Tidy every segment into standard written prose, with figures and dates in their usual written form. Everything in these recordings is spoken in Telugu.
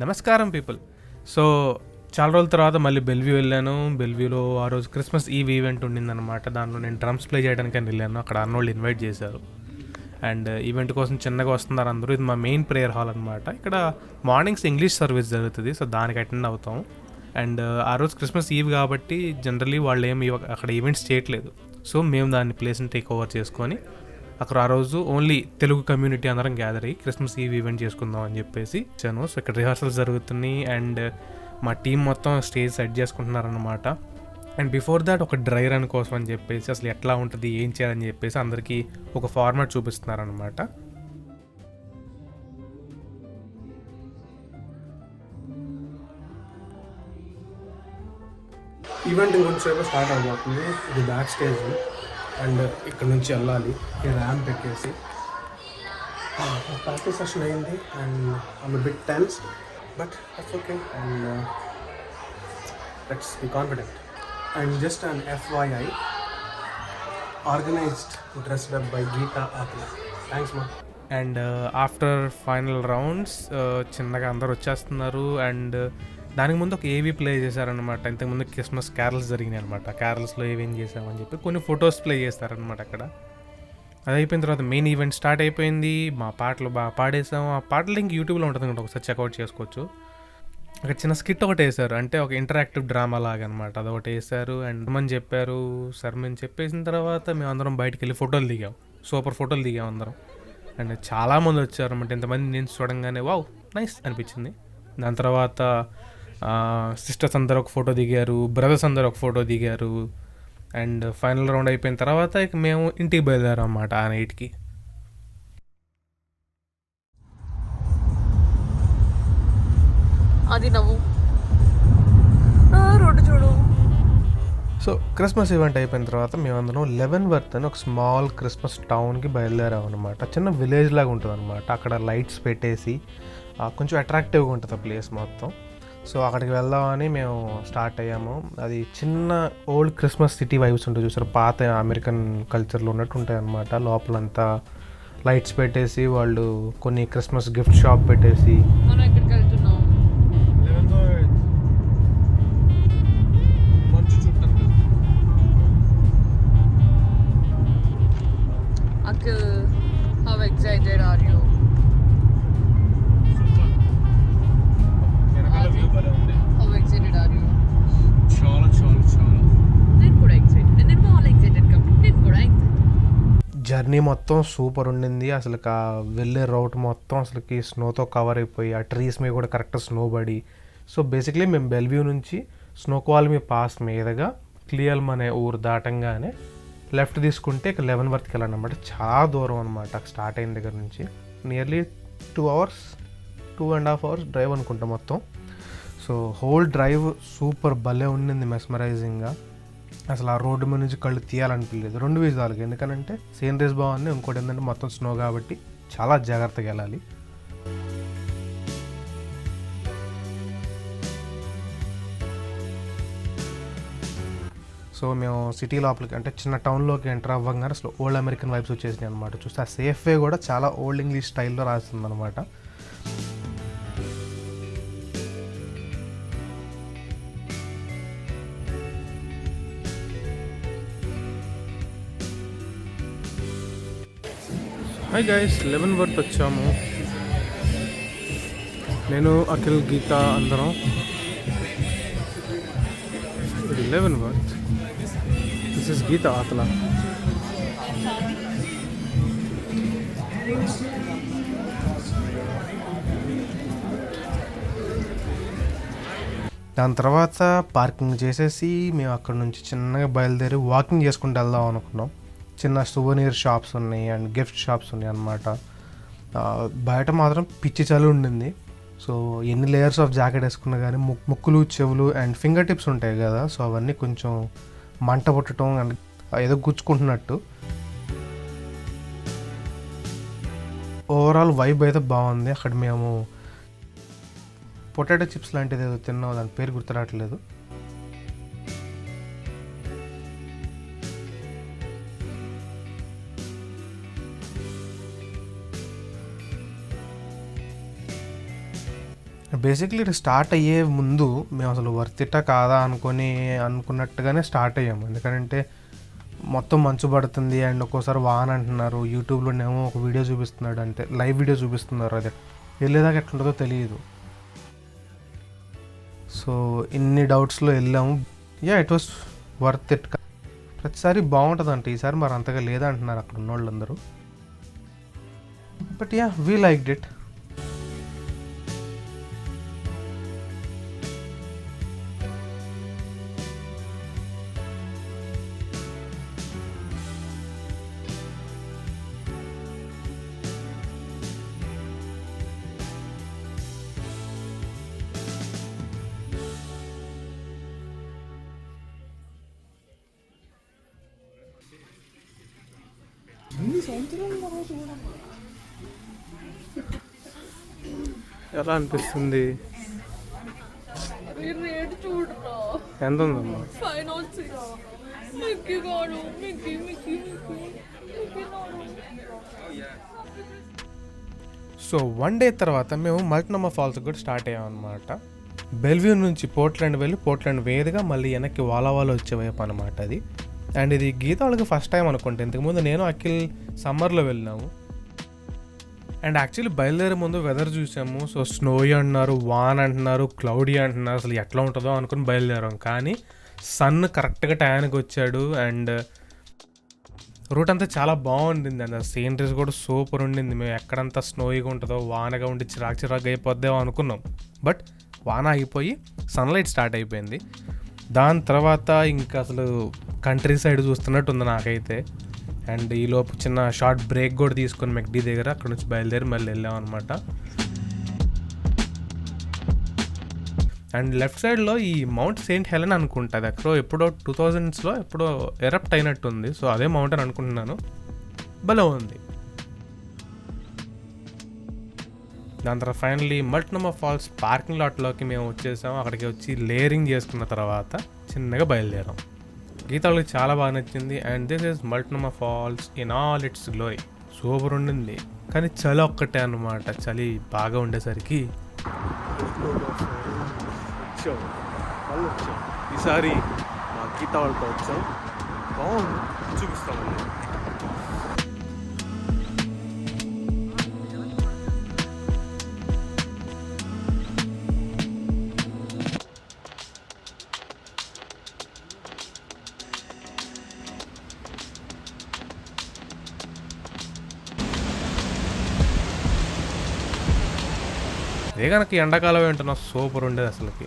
నమస్కారం పీపుల్. సో చాలా రోజుల తర్వాత మళ్ళీ బెల్వ్యూ వెళ్ళాను. బెల్వ్యూలో ఆ రోజు క్రిస్మస్ ఈవ్ ఈవెంట్ ఉండిందనమాట. దాంట్లో నేను డ్రమ్స్ ప్లే చేయడానికి అని వెళ్ళాను. అక్కడ అన్నోళ్ళు ఇన్వైట్ చేశారు అండ్ ఈవెంట్ కోసం చిన్నగా వస్తున్నారు అందరూ. ఇది మా మెయిన్ ప్రేయర్ హాల్ అనమాట. ఇక్కడ మార్నింగ్స్ ఇంగ్లీష్ సర్వీస్ జరుగుతుంది, సో దానికి అటెండ్ అవుతాం. అండ్ ఆ రోజు క్రిస్మస్ ఈవ్ కాబట్టి జనరలీ వాళ్ళు ఏమి అక్కడ ఈవెంట్స్ చేయట్లేదు. సో మేము దాన్ని ప్లేస్ని టేక్ ఓవర్ చేసుకొని అక్కడ ఆ రోజు ఓన్లీ తెలుగు కమ్యూనిటీ అందరం గ్యాదర్ అయ్యి క్రిస్మస్ ఈవ్ ఈవెంట్ చేసుకుందాం అని చెప్పేసి వచ్చాను. సో ఇక్కడ రిహార్సల్స్ జరుగుతున్నాయి అండ్ మా టీం మొత్తం స్టేజ్ సెట్ చేసుకుంటున్నారనమాట. అండ్ బిఫోర్ దాట్ ఒక డ్రై రన్ కోసం అని చెప్పేసి అసలు ఎట్లా ఉంటుంది ఏం చేయాలని చెప్పేసి అందరికీ ఒక ఫార్మాట్ చూపిస్తున్నారనమాట. ఈవెంట్ ఇంకొంచెంసేపు స్టార్ట్ అయిపోతుంది. ఇది బ్యాక్ స్టేజ్ అండ్ ఇక్కడ నుంచి వెళ్ళాలి ఈ ర్యాంప్ ఎక్కేసి. ప్రాక్టీస్ సెషన్ అయింది and I'm bit tense but that's okay and let's be confident. And just an FYI, organised dressed up by Geeta Atma. Thanks మా. అండ్ ఆఫ్టర్ ఫైనల్ రౌండ్స్ చిన్నగా అందరు వచ్చేస్తున్నారు అండ్ దానికి ముందు ఒక ఏవీ ప్లే చేశారనమాట. ఇంతకుముందు క్రిస్మస్ క్యారల్స్ జరిగినాయి అనమాట. క్యారల్స్లో ఏవేం చేసామని చెప్పి కొన్ని ఫొటోస్ ప్లే చేస్తారనమాట అక్కడ. అది అయిపోయిన తర్వాత మెయిన్ ఈవెంట్ స్టార్ట్ అయిపోయింది. మా పాటలు బాగా పాడేసాము. ఆ పాటలు ఇంక యూట్యూబ్లో ఉంటుంది అనమాట, ఒకసారి చెక్అవుట్ చేసుకోవచ్చు. అక్కడ చిన్న స్కిట్ ఒకటి వేశారు, అంటే ఒక ఇంటరాక్టివ్ డ్రామా లాగా అనమాట. అదొకటి వేశారు అండ్ సర్మన్ చెప్పారు. సర్మన్ చెప్పేసిన తర్వాత మేము అందరం బయటికి వెళ్ళి ఫోటోలు దిగాం. సూపర్ ఫోటోలు దిగాం అందరం. అండ్ చాలామంది వచ్చారు అనమాట. ఇంతమంది నేను చూడంగానే వావ్ నైస్ అనిపించింది. దాని తర్వాత సిస్టర్స్ అందరూ ఒక ఫోటో దిగారు, బ్రదర్స్ అందరూ ఒక ఫోటో దిగారు. అండ్ ఫైనల్ రౌండ్ అయిపోయిన తర్వాత ఇక మేము ఇంటికి బయలుదేరాం అన్నమాట ఆ నైట్కి. అది నవ్వు రోడ్డు చూడు. సో క్రిస్మస్ ఈవెంట్ అయిపోయిన తర్వాత మేమందరం లెవెన్వర్త్ అని ఒక స్మాల్ క్రిస్మస్ టౌన్కి బయలుదేరాం అనమాట. చిన్న విలేజ్ లాగా ఉంటుంది అనమాట. అక్కడ లైట్స్ పెట్టేసి కొంచెం అట్రాక్టివ్గా ఉంటుంది ఆ ప్లేస్ మొత్తం. సో అక్కడికి వెళ్దామని మేము స్టార్ట్ అయ్యాము. అది చిన్న ఓల్డ్ క్రిస్మస్ సిటీ వైబ్స్ ఉంటుంది చూసారు, పాత అమెరికన్ కల్చర్లో ఉన్నట్టు ఉంటాయి అన్నమాట. లోపలంతా లైట్స్ పెట్టేసి వాళ్ళు కొన్ని క్రిస్మస్ గిఫ్ట్ షాప్ పెట్టేసి. మనం ఎక్కడికి వెళ్తున్నాం? Uncle, how excited are you? How excited are you? చాలా నేను కూడా ఎక్సైటెడ్. నేను ఆల్ ఎక్సైటెడ్ కాబట్టి నేను కూడా ఎక్సైటెడ్. జర్నీ మొత్తం సూపర్ ఉండింది. అసలు వెళ్ళే రౌట్ మొత్తం అసలుకి స్నోతో కవర్ అయిపోయి ఆ ట్రీస్ మీద కూడా కరెక్ట్ స్నో పడి. సో బేసిక్లీ మేము బెల్వ్యూ నుంచి స్నోక్వాల్మీ పాస్ మీదుగా క్లియల్మ్ అనే ఊరు దాటంగానే లెఫ్ట్ తీసుకుంటే ఇక లెవెన్వర్త్కి వెళ్ళాలన్నమాట. చాలా దూరం అనమాట స్టార్ట్ అయిన దగ్గర నుంచి. నియర్లీ 2 hours 2.5 hours డ్రైవ్ అనుకుంటా మొత్తం. సో హోల్ డ్రైవ్ సూపర్ భలే ఉండింది, మెస్మరైజింగ్గా. అసలు ఆ రోడ్డు మీద నుంచి కళ్ళు తీయాలనిపించలేదు 2 విధాలుగా. ఎందుకంటే సీనరీస్ బాగుంది, ఇంకోటి ఏంటంటే మొత్తం స్నో కాబట్టి చాలా జాగ్రత్తగా వెళ్ళాలి. సో మేము సిటీ లోపలికి అంటే చిన్న టౌన్లోకి ఎంటర్ అవ్వగానే అసలు ఓల్డ్ అమెరికన్ వైబ్స్ వచ్చేసినాయి అనమాట. చూస్తే ఆ సేఫ్వే కూడా చాలా ఓల్డ్ ఇంగ్లీష్ స్టైల్లో రాస్తుంది అనమాట. హాయ్ గైస్, లెవెన్వర్త్ వచ్చాము. నేను అఖిల్ గీత అందరం. లెవెన్వర్త్, దిస్ ఇస్ గీత ఆతల. దాని తర్వాత పార్కింగ్ చేసేసి మేము అక్కడ నుంచి చిన్నగా బయలుదేరి వాకింగ్ చేసుకుంటూ వెళ్దాం అనుకున్నాం. చిన్న సువనీర్ షాప్స్ ఉన్నాయి అండ్ గిఫ్ట్ షాప్స్ ఉన్నాయి అన్నమాట. బయట మాత్రం పిచ్చి చలి ఉండింది. సో ఎన్ని లేయర్స్ ఆఫ్ జాకెట్ వేసుకున్నా కానీ ముక్కులు చెవులు అండ్ ఫింగర్ టిప్స్ ఉంటాయి కదా, సో అవన్నీ కొంచెం మంట పుట్టడం అండ్ ఏదో గుచ్చుకుంటున్నట్టు. ఓవరాల్ వైబ్ అయితే బాగుంది. అక్కడ మేము పొటాటో చిప్స్ లాంటిది ఏదో తిన్నాం, దాని పేరు గుర్తురావట్లేదు. బేసిక్లీ ఇది స్టార్ట్ అయ్యే ముందు మేము అసలు వర్తిట్టా కాదా అనుకున్నట్టుగానే స్టార్ట్ అయ్యాము. ఎందుకంటే మొత్తం మంచు పడుతుంది అండ్ ఒక్కోసారి వాన అంటున్నారు. యూట్యూబ్లోనేమో ఒక వీడియో చూపిస్తున్నాడు, అంటే లైవ్ వీడియో చూపిస్తున్నారు. అదే వెళ్ళేదాకా ఎట్లుంటుందో తెలియదు. సో ఇన్ని డౌట్స్లో వెళ్ళాము. It was worth it. ప్రతిసారి బాగుంటుందంట, ఈసారి మరి అంతగా లేదంటున్నారు అక్కడ ఉన్న వాళ్ళందరూ. But we liked it. ఎలా అనిపిస్తుంది? రేట్ చూడరా, ఎంత ఉందమ్మా? 506. మిక్కీ గాడు, మిక్కీ. సో 1 డే తర్వాత మేము మల్ట్నమా ఫాల్స్ కూడా స్టార్ట్ అయ్యాం అనమాట. బెల్వ్యూ నుంచి పోర్ట్లాండ్ వెళ్ళి పోర్ట్లాండ్ వేదిగా మళ్ళీ వెనక్కి వాలావాలో వచ్చే వైపు అనమాట అది. అండ్ ఇది గీత వాళ్ళకి ఫస్ట్ టైం అనుకుంటే. ఇంతకుముందు నేను అఖిల్ సమ్మర్లో వెళ్ళినాము. అండ్ యాక్చువల్లీ బయలుదేరే ముందు వెదర్ చూసాము. సో స్నోయి అంటున్నారు, వాన్ అంటున్నారు, క్లౌడీ అంటున్నారు. అసలు ఎట్లా ఉంటుందో అనుకుని బయలుదేరాం. కానీ సన్ కరెక్ట్గా టయానికి వచ్చాడు. అండ్ రూట్ అంతా చాలా బాగుండింది. అండ్ సీనరీస్ కూడా సూపర్ ఉండింది. మేము ఎక్కడంతా స్నోయిగా ఉంటుందో, వానగా ఉండి చిరాకు అయిపోద్దామో అనుకున్నాం. బట్ వాన అయిపోయి సన్లైట్ స్టార్ట్ అయిపోయింది. దాని తర్వాత ఇంకా అసలు కంట్రీ సైడ్ చూస్తున్నట్టు ఉంది నాకైతే. అండ్ ఈలోపు చిన్న షార్ట్ బ్రేక్ కూడా తీసుకొని మెక్డీ దగ్గర అక్కడ నుంచి బయలుదేరి మళ్ళీ వెళ్ళాం అనమాట. అండ్ లెఫ్ట్ సైడ్లో ఈ మౌంట్ సెయింట్ హెలెన్ అనుకుంటుంది. ఎప్పుడో 2000s ఎప్పుడో ఎరప్ట్ అయినట్టుంది. సో అదే మౌంటైన్ అనుకుంటున్నాను. భలే ఉంది. దాని తర్వాత ఫైనల్లీ మల్ట్నమా ఫాల్స్ పార్కింగ్ లాట్లోకి మేము వచ్చేసాం. అక్కడికి వచ్చి లేయరింగ్ చేసుకున్న తర్వాత చిన్నగా బయలుదేరాం. గీత వాళ్ళకి చాలా బాగా నచ్చింది. And this is Multnomah falls in all its glory. Super ఉండింది. కానీ చలి ఒక్కటే అన్నమాట. చలి బాగా ఉండేసరికి ఈసారి మా గీత వాళ్ళతో వచ్చాం. బాగుంది, చూపిస్తామండి. అదే కనుక ఎండాకాలం ఏంటన్నా సూపర్ ఉండేది అసలుకి.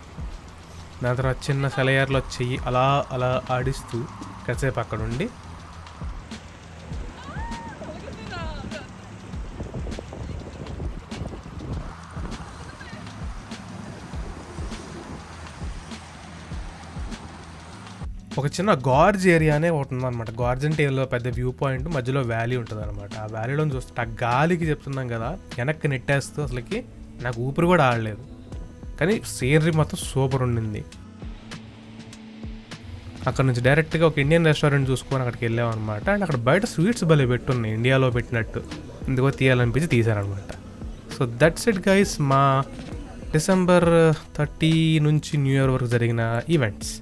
దాని తర్వాత చిన్న సెలయర్లో చెయ్యి అలా అలా ఆడిస్తూ కాసేపు అక్కడ ఉండి ఒక చిన్న గార్జ్ ఏరియానే ఒకటి ఉందన్నమాట. గార్జ్ అంటే ఏదో పెద్ద వ్యూ పాయింట్, మధ్యలో వ్యాలీ ఉంటుంది అనమాట. ఆ వ్యాలీలో చూస్తే ఆ గాలికి చెప్తున్నాం కదా, వెనక్కి నెట్టేస్తూ అసలుకి నాకు ఊపిరి కూడా ఆడలేదు. కానీ సీనరీ మొత్తం సూపర్ ఉండింది. అక్కడ నుంచి డైరెక్ట్గా ఒక ఇండియన్ రెస్టారెంట్ చూసుకొని అక్కడికి వెళ్ళాం అనమాట. అండ్ అక్కడ బయట స్వీట్స్ భలే పెట్టున్నాయి, ఇండియాలో పెట్టినట్టు. ఎందుకో తీయాలనిపించి తీశారనమాట. సో దట్స్ ఇట్ గైస్, మా December 30 నుంచి న్యూ ఇయర్ వరకు జరిగిన ఈవెంట్స్.